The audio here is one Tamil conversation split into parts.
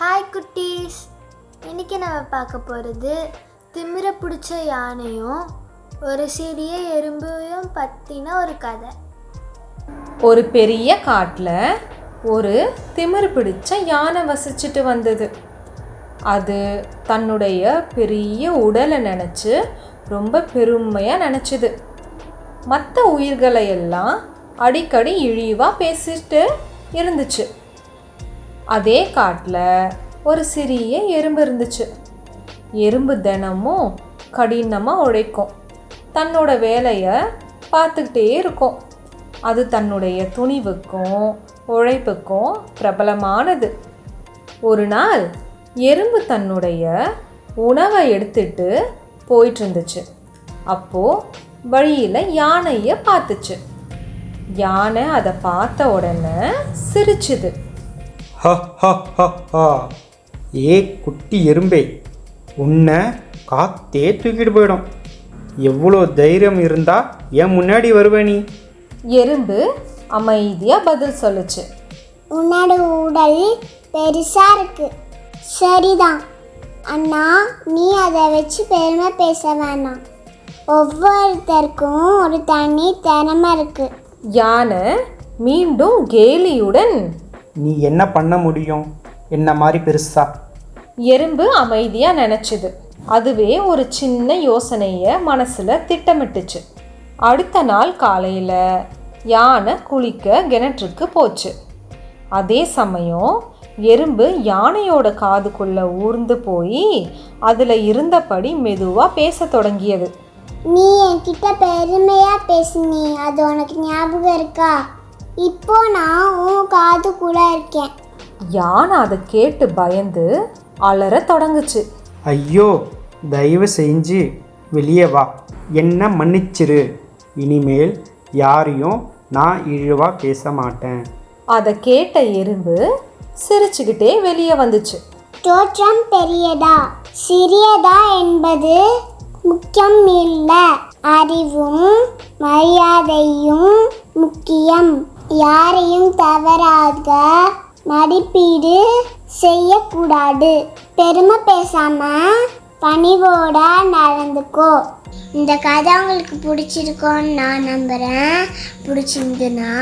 ஹாய் குட்டீஸ், இன்றைக்கி நம்ம பார்க்க போகிறது திமிர பிடிச்ச யானையும் ஒரு சிறிய எறும்பையும் பற்றின ஒரு கதை. ஒரு பெரிய காட்டில் ஒரு திமிரு பிடிச்ச யானை வசிச்சுட்டு வந்தது. அது தன்னுடைய பெரிய உடலை நினச்சி ரொம்ப பெருமையாக நினச்சிது. மற்ற உயிர்களை எல்லாம் அடிக்கடி இழிவாக பேசிட்டு இருந்துச்சு. அதே காட்டில் ஒரு சிறிய எறும்பு இருந்துச்சு. எறும்பு தினமும் கடினமாக உழைக்கும், தன்னோட வேலையை பார்த்துக்கிட்டே இருக்கும். அது தன்னுடைய துணிவுக்கும் உழைப்புக்கும் பிரபலமானது. ஒரு நாள் எறும்பு தன்னுடைய உணவை எடுத்துட்டு போயிட்டு இருந்துச்சு. அப்போது வழியில் யானையை பார்த்துச்சு. யானை அதை பார்த்த உடனே சிரிச்சுது. ஏ குட்டி எறும்பே, உன்னை காத்தே தூக்கிட்டு போயிடும். எவ்வளோ தைரியம் இருந்தா ஏன் முன்னாடி வருவ நீ? எறும்பு அமைதியாக பதில் சொல்லுச்சு. உன்னோட உடல் பெருசா இருக்கு, சரிதான். அண்ணா, நீ அதை வச்சு பெருமை பேச வேணாம். ஒவ்வொருத்தருக்கும் ஒரு தனி திறமை இருக்கு. யானை மீண்டும் கேலியுடன், நீ என்ன பண்ண முடியும் என்ன மாதிரி பெருசா? எறும்பு அமைதியாக நினச்சிது. அதுவே ஒரு சின்ன யோசனையை மனசில் திட்டமிட்டுச்சு. அடுத்த நாள் காலையில் யானை குளிக்க கிணற்றுக்கு போச்சு. அதே சமயம் எறும்பு யானையோட காதுக்குள்ளே ஊர்ந்து போய் அதில் இருந்தபடி மெதுவாக பேச தொடங்கியது. நீ என்கிட்ட பெருமையாக பேசினி, அது உனக்கு ஞாபகம் இருக்கா? இப்போ நான் உன் காதுக்குள்ள இருக்கேன். யானை அதை கேட்டு பயந்து அலற தொடங்குச்சு. ஐயோ, தயவு செஞ்சு வெளியே வா, என்ன மன்னிச்சிரு. இனிமேல் யாரையும் நான் இழிவா பேச மாட்டேன். அதை கேட்ட எறும்பு சிரிச்சுக்கிட்டே வெளியே வந்துச்சு. தோற்றம் பெரியதா சிறியதா என்பது முக்கியம் இல்லை, அறிவும் மரியாதையும் முக்கியம். யாரையும் தவறாக மதிப்பீடு செய்யக்கூடாது. பெருமை பேசாம பணிவோட நடந்துக்கோ. இந்த கதை உங்களுக்கு பிடிச்சிருக்கோன்னு நான் நம்புகிறேன். பிடிச்சிருந்துன்னா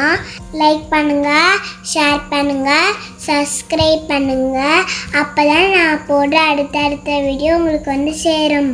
லைக் பண்ணுங்கள், ஷேர் பண்ணுங்கள், சப்ஸ்கிரைப் பண்ணுங்கள். அப்போ தான் நான் போடுற அடுத்தடுத்த வீடியோ உங்களுக்கு வந்து சேரும்.